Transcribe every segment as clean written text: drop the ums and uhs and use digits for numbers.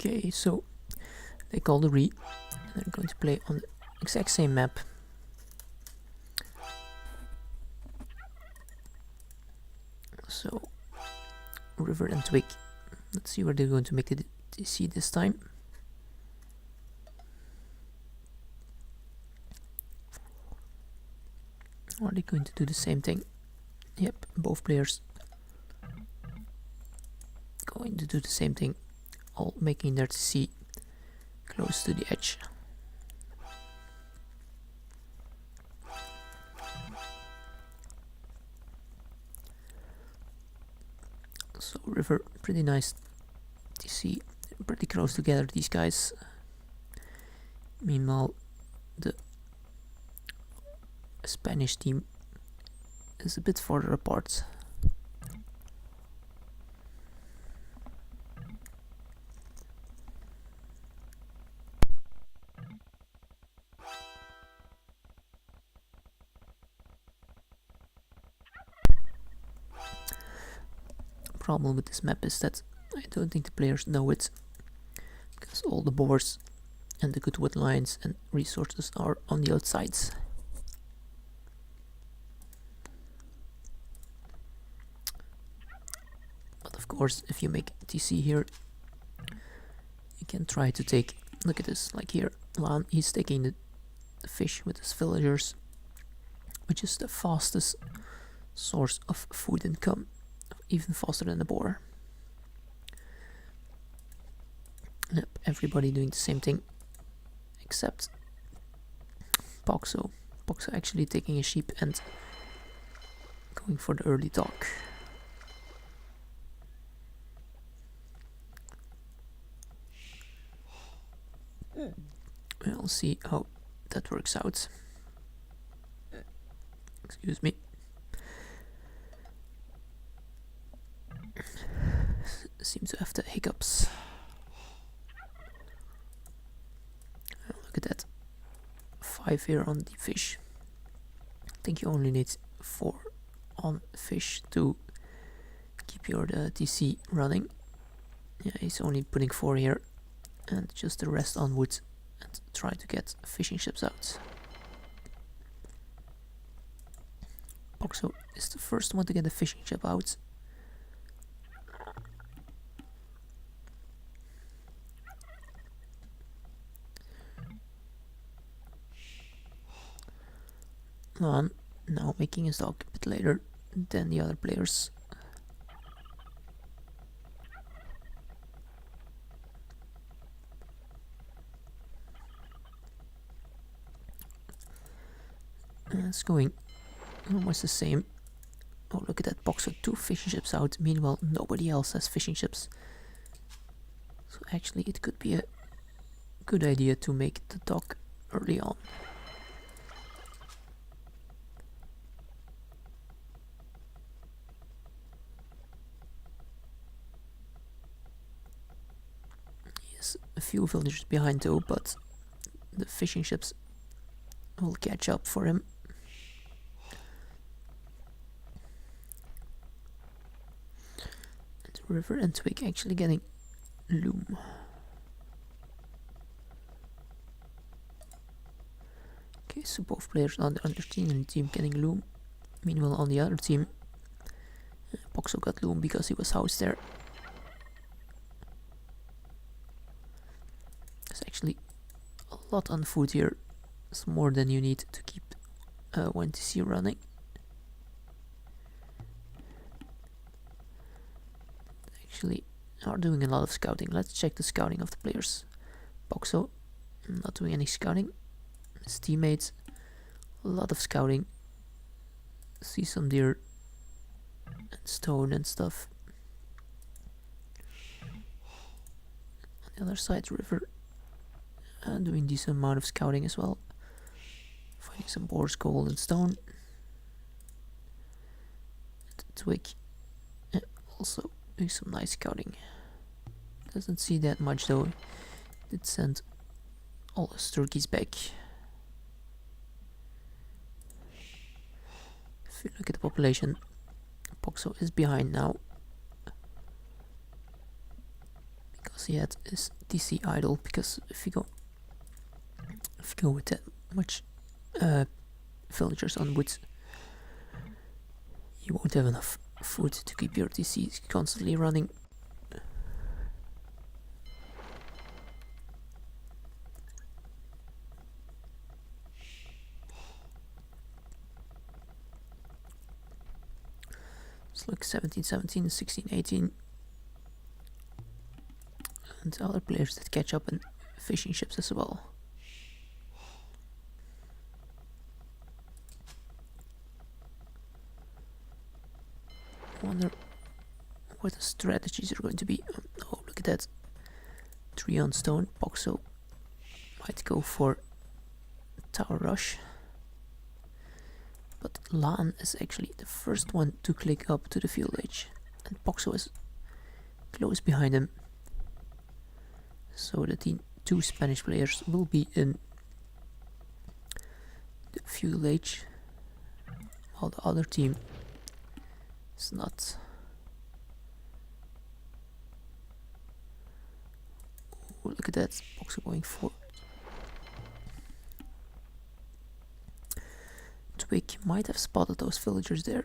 Okay, so they call the re, and they're going to play on the exact same map. So, River and Twigg. Let's see where they're going to make the DC this time. Are they going to do the same thing? Yep, both players going to do the same thing, all making their DC close to the edge. So River, pretty nice DC, pretty close together, these guys. Meanwhile, the Spanish team is a bit further apart. Problem with this map is that I don't think the players know it, because all the boars and the good wood lines and resources are on the outsides. But of course, if you make TC here, you can try to take, look at this, like here, Laan, he's taking the fish with his villagers, which is the fastest source of food income, even faster than the boar. Yep, everybody doing the same thing, except Poxo. Poxo actually taking a sheep and going for the early dock. We'll see how that works out. Excuse me. Seem to have the hiccups. Look at that. 5 here on the fish. I think you only need 4 on fish to keep your TC running. Yeah, he's only putting 4 here, and just the rest on wood, and try to get fishing ships out. Poxo is the first one to get a fishing ship out. Laan now making his dock a bit later than the other players. It's going almost the same. Oh, look at that, Poxo, 2 fishing ships out. Meanwhile, nobody else has fishing ships. So actually it could be a good idea to make the dock early on. Yes, a few villagers behind though, but the fishing ships will catch up for him. And River and Twigg actually getting loom. Okay, so both players on the understanding team getting loom. Meanwhile, on the other team, Poxo got loom because he was housed there. There's actually a lot on food here. It's more than you need to keep one TC running. Actually, are doing a lot of scouting. Let's check the scouting of the players. Poxo not doing any scouting. His teammates, a lot of scouting. See some deer and stone and stuff. On the other side, River doing decent amount of scouting as well. Finding some boar's gold and stone. And Twigg also doing some nice scouting. Doesn't see that much though. Did send all his turkeys back. If you look at the population, Poxo is behind now, because does he have is DC idle, because if you go with that much villagers on wood, you won't have enough food to keep your DCs constantly running. It's like 17-17, 16-18. And other players that catch up in fishing ships as well. I wonder what the strategies are going to be. Oh, look at that. 3 on stone. Poxo might go for tower rush. But Laan is actually the first one to click up to the field edge. And Poxo is close behind him. So that the 2 Spanish players will be in the field edge, while the other team is not. Oh, look at that, Poxo going for Twigg. Might have spotted those villagers there.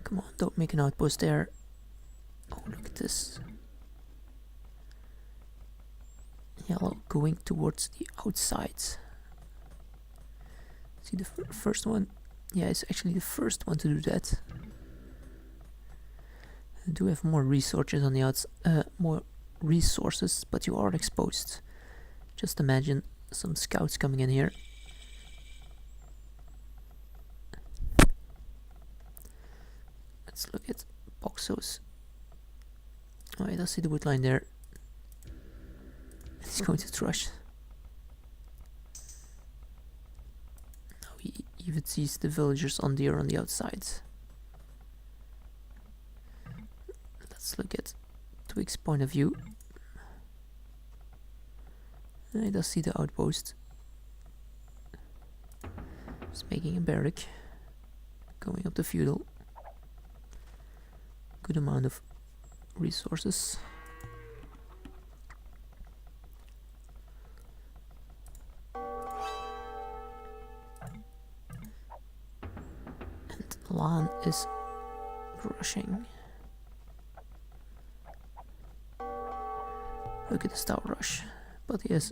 Come on, don't make an outpost there. Oh, look at this. Yellow going towards the outside. See the first one? Yeah, it's actually the first one to do that. I do have more resources on the more resources, but you are exposed. Just imagine some scouts coming in here. Let's look at Poxo's. Oh, I don't see the wood line there. He's going to thrush. Now he even sees the villagers on deer on the outside. Let's look at Twigg's point of view. And he does see the outpost. He's making a barrack. Going up the feudal. Good amount of resources. And Laan is rushing. Look at the tower rush. But he has.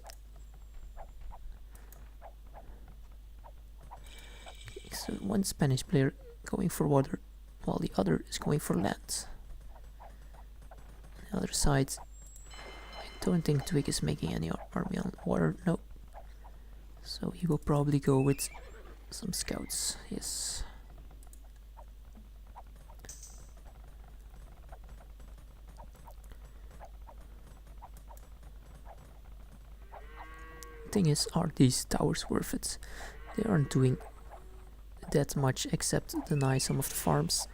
Okay, so one Spanish player going for water, while the other is going for land. On the other side, I don't think Twigg is making any army on water, no. So he will probably go with some scouts, yes. Thing is, are these towers worth it? They aren't doing that much except deny some of the farms.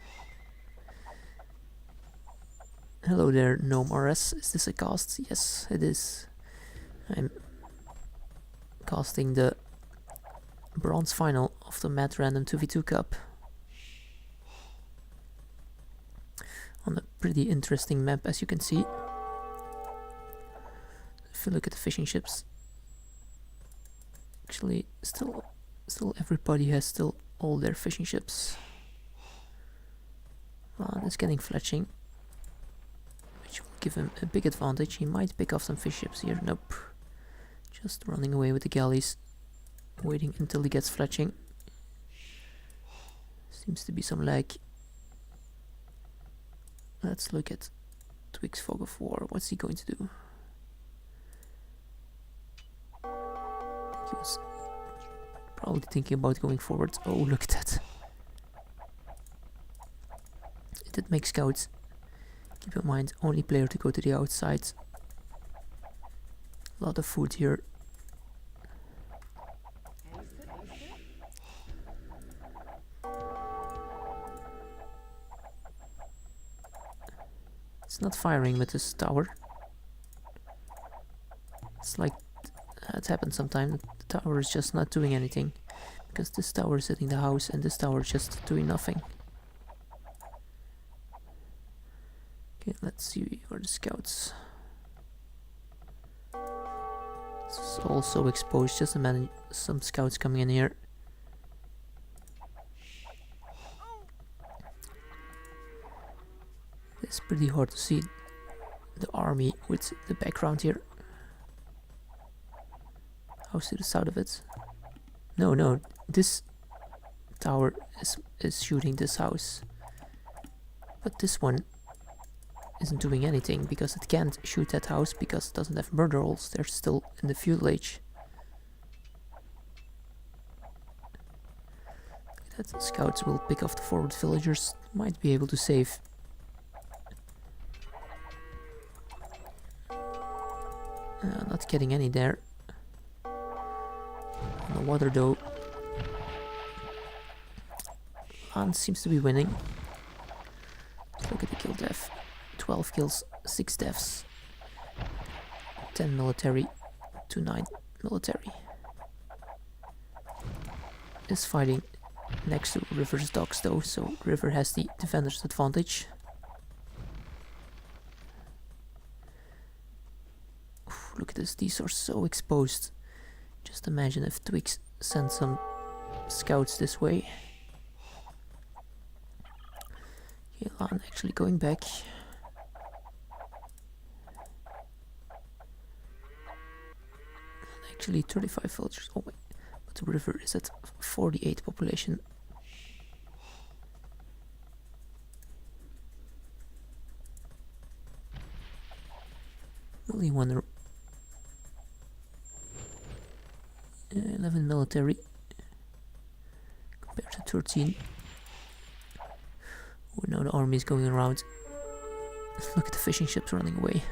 Hello there, Gnome RS. Is this a cast? Yes, it is. I'm casting the bronze final of the Mad Random 2v2 Cup on a pretty interesting map, as you can see. If you look at the fishing ships, actually still everybody has still all their fishing ships. Laan is getting fletching, which will give him a big advantage. He might pick off some fish ships here. Nope. Just running away with the galleys, waiting until he gets fletching. Seems to be some lag. Let's look at Twigg's Fog of War. What's he going to do? He was probably thinking about going forward. Oh, look at that. It did make scouts. Keep in mind, only player to go to the outside. A lot of food here. It's not firing with this tower. It's like it happens sometimes. The tower is just not doing anything because this tower is hitting the house and this tower is just doing nothing. Okay, let's see where the scouts. This is also exposed. Just imagine some scouts coming in here. It's pretty hard to see the army with the background here. House to the south of it. No, this tower is shooting this house. But this one isn't doing anything because it can't shoot that house because it doesn't have murder holes. They're still in the feudal age. That the scouts will pick off the forward villagers. Might be able to save. Not getting any there. On the water though. Laan seems to be winning. Look at the kill death. 12 kills, 6 deaths. 10 military to 9 military. Is fighting next to River's docks though, so River has the defender's advantage. Oof, look at this, these are so exposed. Just imagine if Twigg sent some scouts this way. Okay, Laan actually going back. Actually 35 villagers. Oh wait, but the river is at 48 population. Really wonder. 11 military compared to 13. Oh, now the army is going around. Look at the fishing ships running away.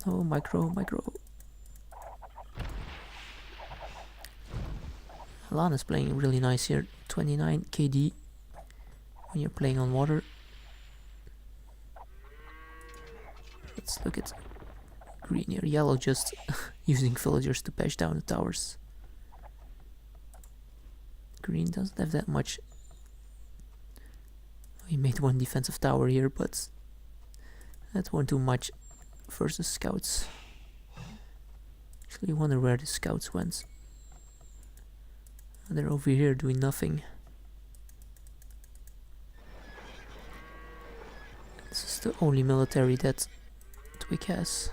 Oh, micro. Laan is playing really nice here. 29 KD when you're playing on water. Let's look at green here. Yellow just using villagers to bash down the towers. Green doesn't have that much. He made one defensive tower here, but that won't do much versus scouts. Actually wonder where the scouts went. They're over here doing nothing. This is the only military that Twigg has.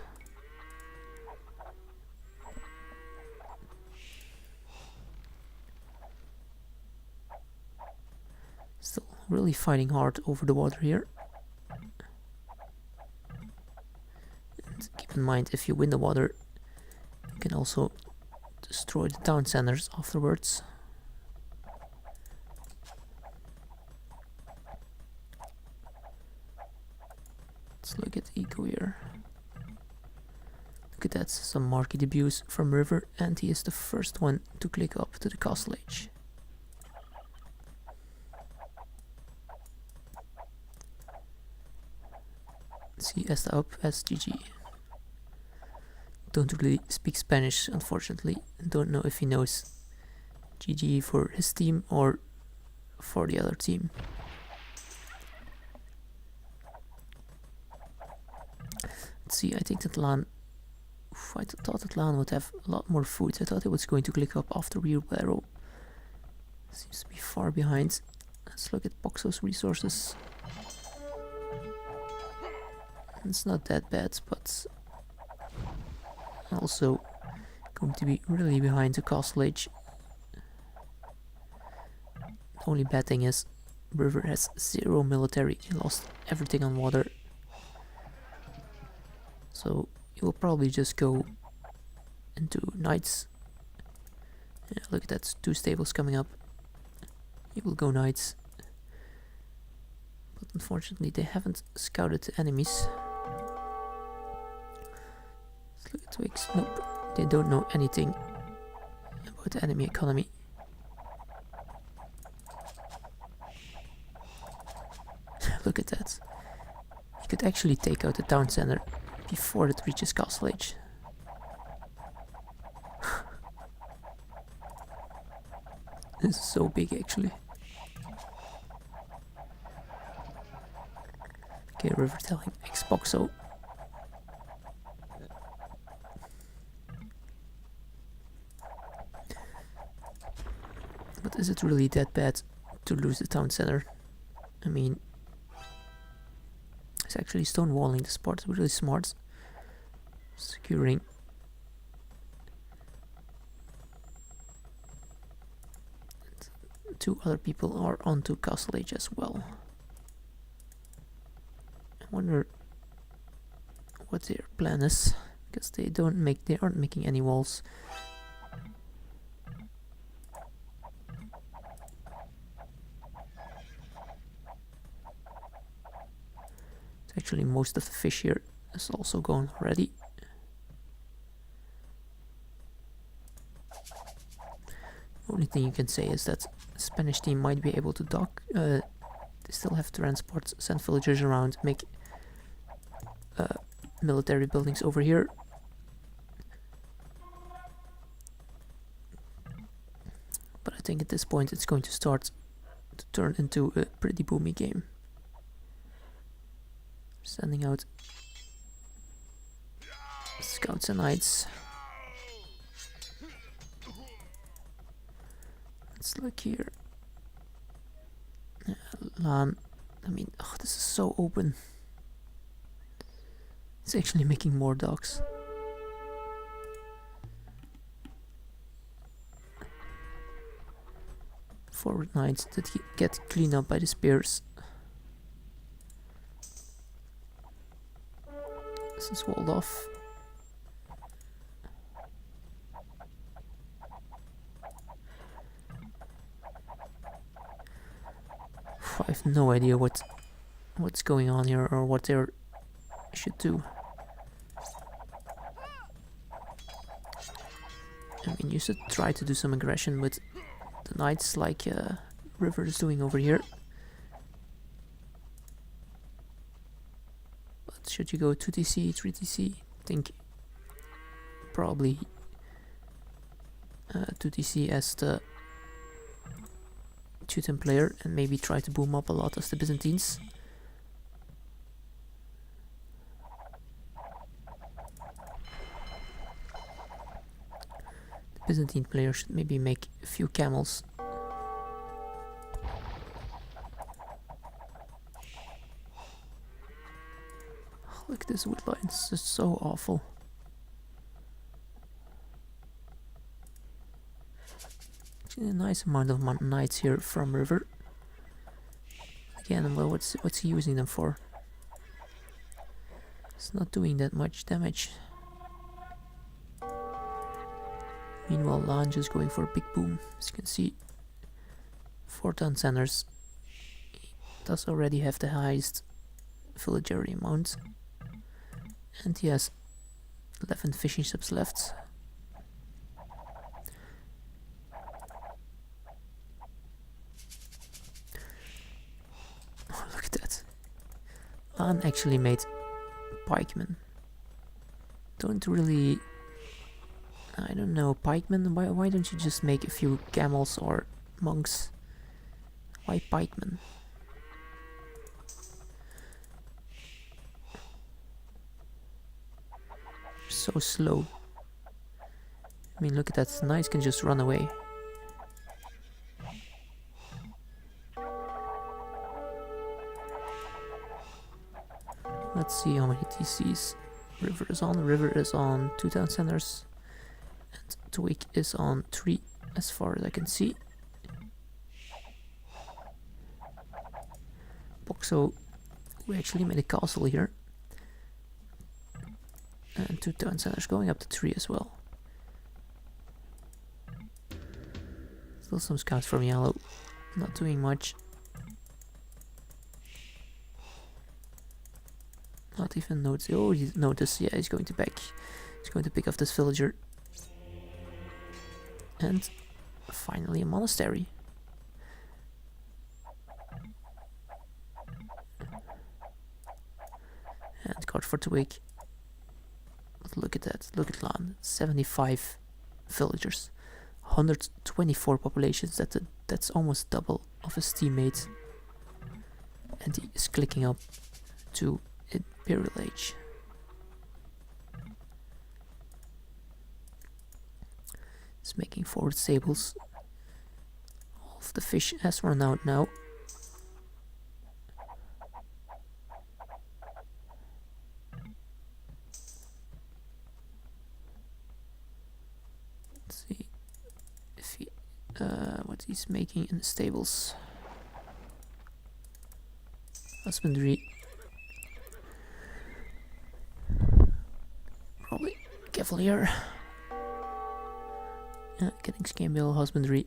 Still really fighting hard over the water here. Keep in mind, if you win the water, you can also destroy the town centers afterwards. Let's look at Eco here. Look at that, some market debuts from River, and he is the first one to click up to the castle age. See, Esta up as GG. Don't really speak Spanish, unfortunately. Don't know if he knows GG for his team or for the other team. Let's see, I think that Laan... I thought that Laan would have a lot more food. I thought it was going to click up after wheelbarrow. Seems to be far behind. Let's look at Poxo's resources. It's not that bad, but also going to be really behind the castle age. The only bad thing is River has 0 military. He lost everything on water. So he will probably just go into knights. Yeah, look at that, 2 stables coming up. He will go knights. But unfortunately they haven't scouted the enemies. Let's look at Twigg. Nope, they don't know anything about the enemy economy. Look at that. He could actually take out the town center before it reaches castle age. This is so big actually. Okay, river telling X Poxo. But is it really that bad to lose the town center? I mean, it's actually stonewalling the spot, really smart. Securing. And 2 other people are onto castle age as well. I wonder what their plan is, because they aren't making any walls. Actually, most of the fish here is also gone already. The only thing you can say is that the Spanish team might be able to dock. They still have transport, send villagers around, make military buildings over here. But I think at this point it's going to start to turn into a pretty boomy game. Sending out scouts and knights. Let's look here. Laan. I mean, oh, this is so open. It's actually making more docks. Forward knights that get cleaned up by the spears. This is walled off. I have no idea what's going on here or what they should do. I mean, you should try to do some aggression with the knights like River is doing over here. But should you go 2TC, 3TC? I think probably 2TC as the Teuton player and maybe try to boom up a lot as the Byzantines. The Byzantine player should maybe make a few camels. Oh, look at this wood line, it's just so awful. A nice amount of knights here from River. Again, well, what's he using them for? It's not doing that much damage. Meanwhile, Laan just going for a big boom. As you can see, 4 town centers. He does already have the highest villagery amount, and he has 11 fishing ships left. Laan actually made pikemen. Don't really... I don't know, pikemen? Why don't you just make a few camels or monks? Why pikemen? So slow. I mean, look at that, knights can just run away. Let's see how many TCs River is on. River is on 2 town centers and Twigg is on 3 as far as I can see. Poxo, we actually made a castle here. And 2 town centers going up to 3 as well. Still some scouts from yellow, not doing much. Not even notice. Oh, he noticed. Yeah, he's going to back. He's going to pick off this villager. And finally a monastery. card for Twigg. But look at that. Look at Laan. 75 villagers. 124 populations. That's almost double of his teammates. And he is clicking up to Imperial Age. He's making forward stables. All of the fish has run out now. Let's see if he what he's making in the stables. Husbandry. Probably Cavalier. Getting Scambial, Husbandry.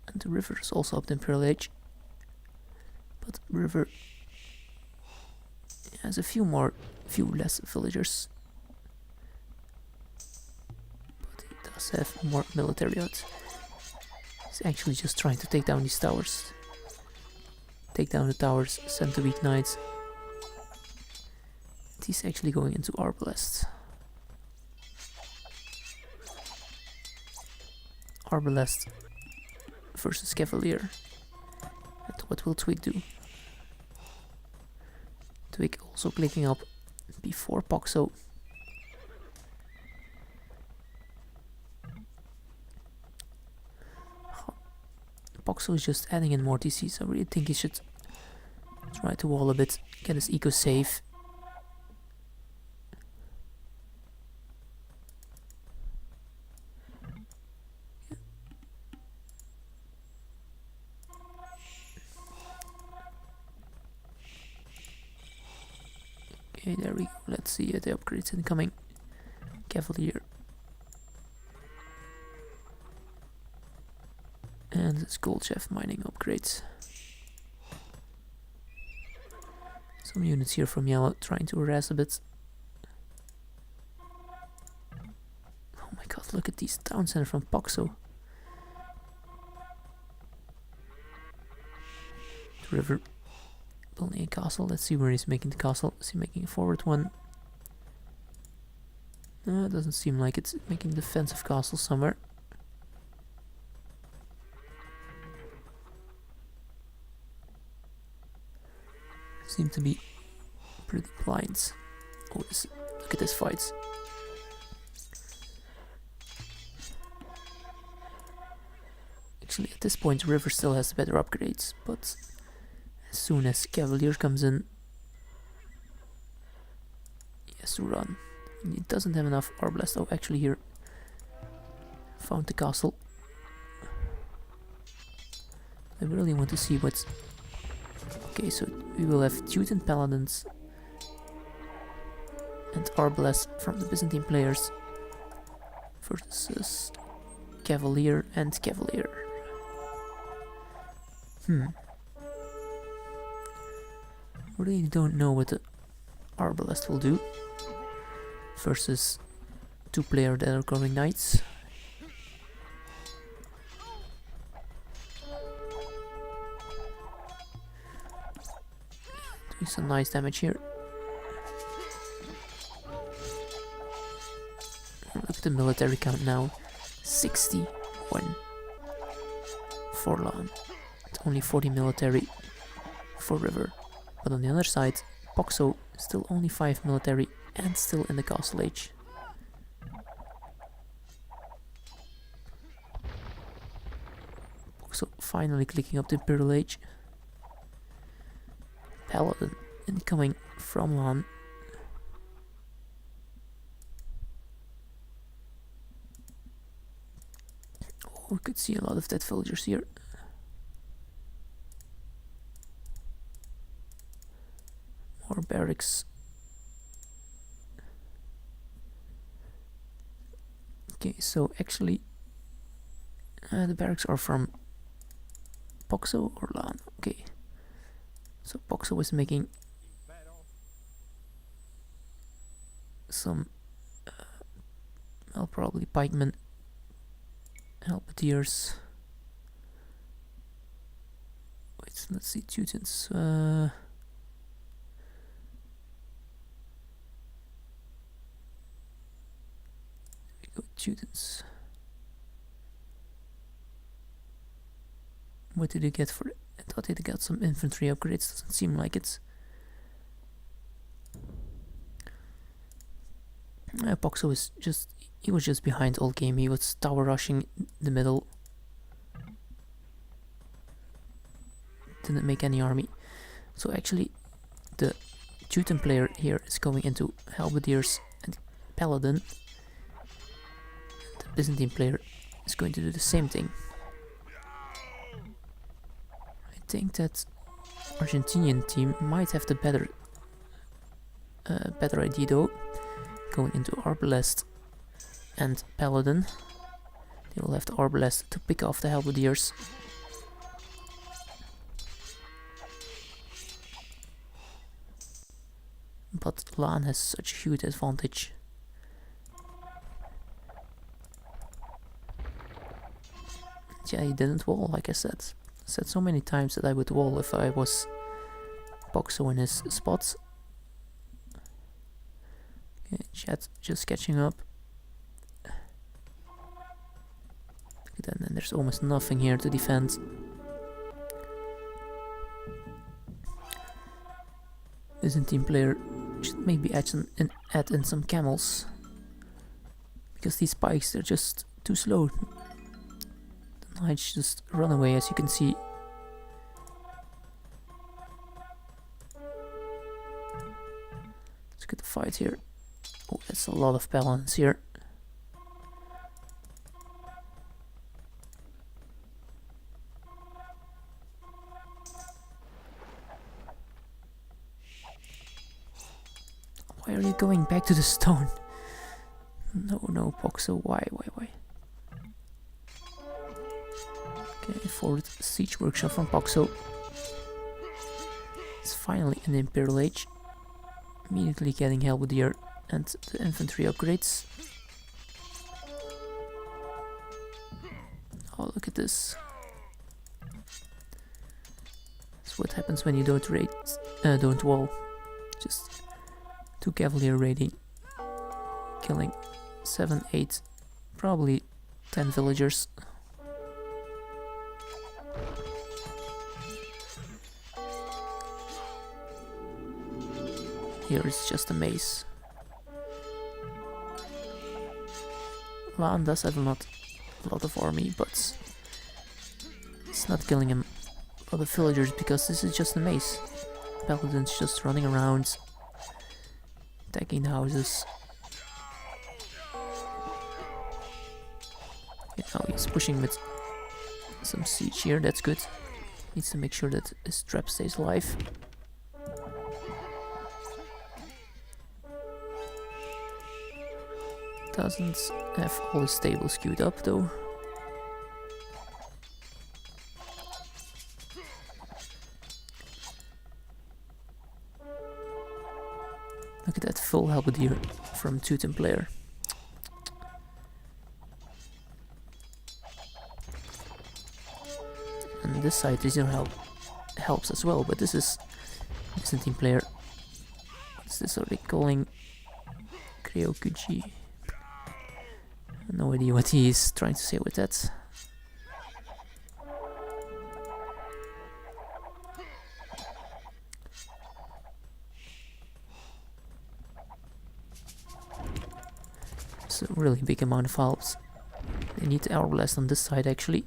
And the river is also up to Imperial Age. But river has a few less villagers. But he does have more military out. He's actually just trying to take down these towers. Take down the towers, send the weak knights. And he's actually going into Arbalest. Arbalest versus Cavalier. And what will Twigg do? Twigg also clicking up before Poxo. Poxo is just adding in more TC, so I really think he should try to wall a bit, get his eco safe. Okay, there we go. Let's see the upgrades incoming. Cavalier. And it's Gold Chef mining upgrades. Some units here from yellow trying to harass a bit. Oh my god, look at these town center from Poxo. The river. Building a castle. Let's see where he's making the castle. Is he making a forward one? No, it doesn't seem like it's making a defensive castle somewhere. Seem to be pretty blind. Oh, look at this fight. Actually, at this point, River still has the better upgrades, but as soon as Cavalier comes in, he has to run. And he doesn't have enough Arbalest. Oh, actually, here found the castle. I really want to see what's. Okay, so we will have Teuton Paladins and Arbalest from the Byzantine players versus Cavalier and Cavalier. Really don't know what the Arbalest will do versus two players that are going knights. Doing some nice damage here. Look at the military count now. 61 for Laan. It's only 40 military for River. But on the other side, Poxo still only 5 military and still in the castle age. Poxo finally clicking up the Imperial Age. Paladin incoming from Laan. Oh, we could see a lot of dead villagers here. More barracks. Okay, so actually the barracks are from Poxo or Laan. Okay. So Poxo was making some, well, probably pikemen, halberdiers. Wait, let's see, Teutons. Go students. What did he get for it? I thought he got some infantry upgrades. Doesn't seem like it. Poxo is just... He was just behind all game. He was tower rushing the middle. Didn't make any army. So actually the Teuton player here is going into Halberdiers and Paladin. The Byzantine player is going to do the same thing. I think that Argentinian team might have the better idea though. Going into Arbalest and Paladin. They will have the Arbalest to pick off the Halberdiers. But Laan has such a huge advantage. Yeah, he didn't wall, like I said. I said so many times that I would wall if I was Poxo in his spots. Okay, chat just catching up. And then there's almost nothing here to defend. Byzantine player should maybe add in some camels. Because these spikes, they're just too slow. The knights just run away, as you can see. Let's get the fight here. Oh, that's a lot of balance here. Why are you going back to the stone? No, Poxo, why? Okay, forward siege workshop from Poxo. It's finally an Imperial Age. Immediately getting Halberdier and the infantry upgrades. Oh, look at this. That's what happens when you don't wall. Just 2 Cavalier raiding, killing 7, 8, probably 10 villagers. Here is just a maze. Laan does have a lot of army, but it's not killing him a lot of villagers because this is just a maze. Paladin's just running around, attacking the houses. Okay, now he's pushing with some siege here, that's good. Needs to make sure that his trap stays alive. Doesn't have all the stables queued up though. Look at that full halberdier from Teuton player. And this side is helps as well, but this is Byzantine player. What's this? Are they calling Kreokuji? No idea what he is trying to say with that. It's a really big amount of helps. They need the Hourblast on this side actually.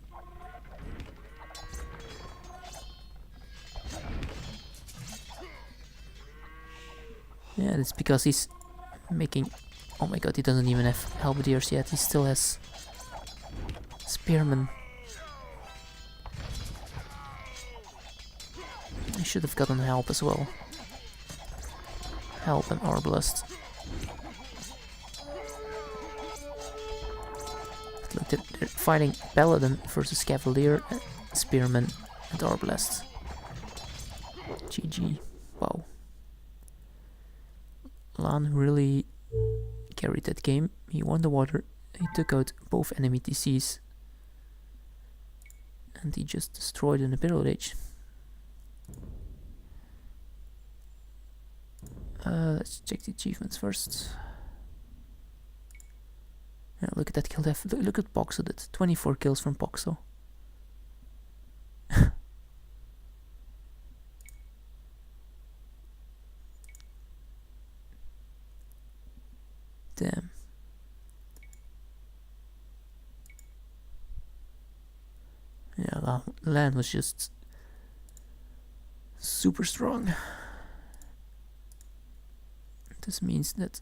Yeah, that's because he's making... Oh my god, he doesn't even have halberdiers yet, he still has spearmen. I should have gotten help as well. Help and Arbalest. Look, they're fighting Paladin versus Cavalier, Spearman and Arbalest. GG. Wow. Laan really carried that game. He won the water, he took out both enemy TCs, and he just destroyed an Imperial Age. Let's check the achievements first. Yeah, look at that kill def. Look at Poxo did. 24 kills from Poxo. Damn. Yeah, Laan was just super strong. This means that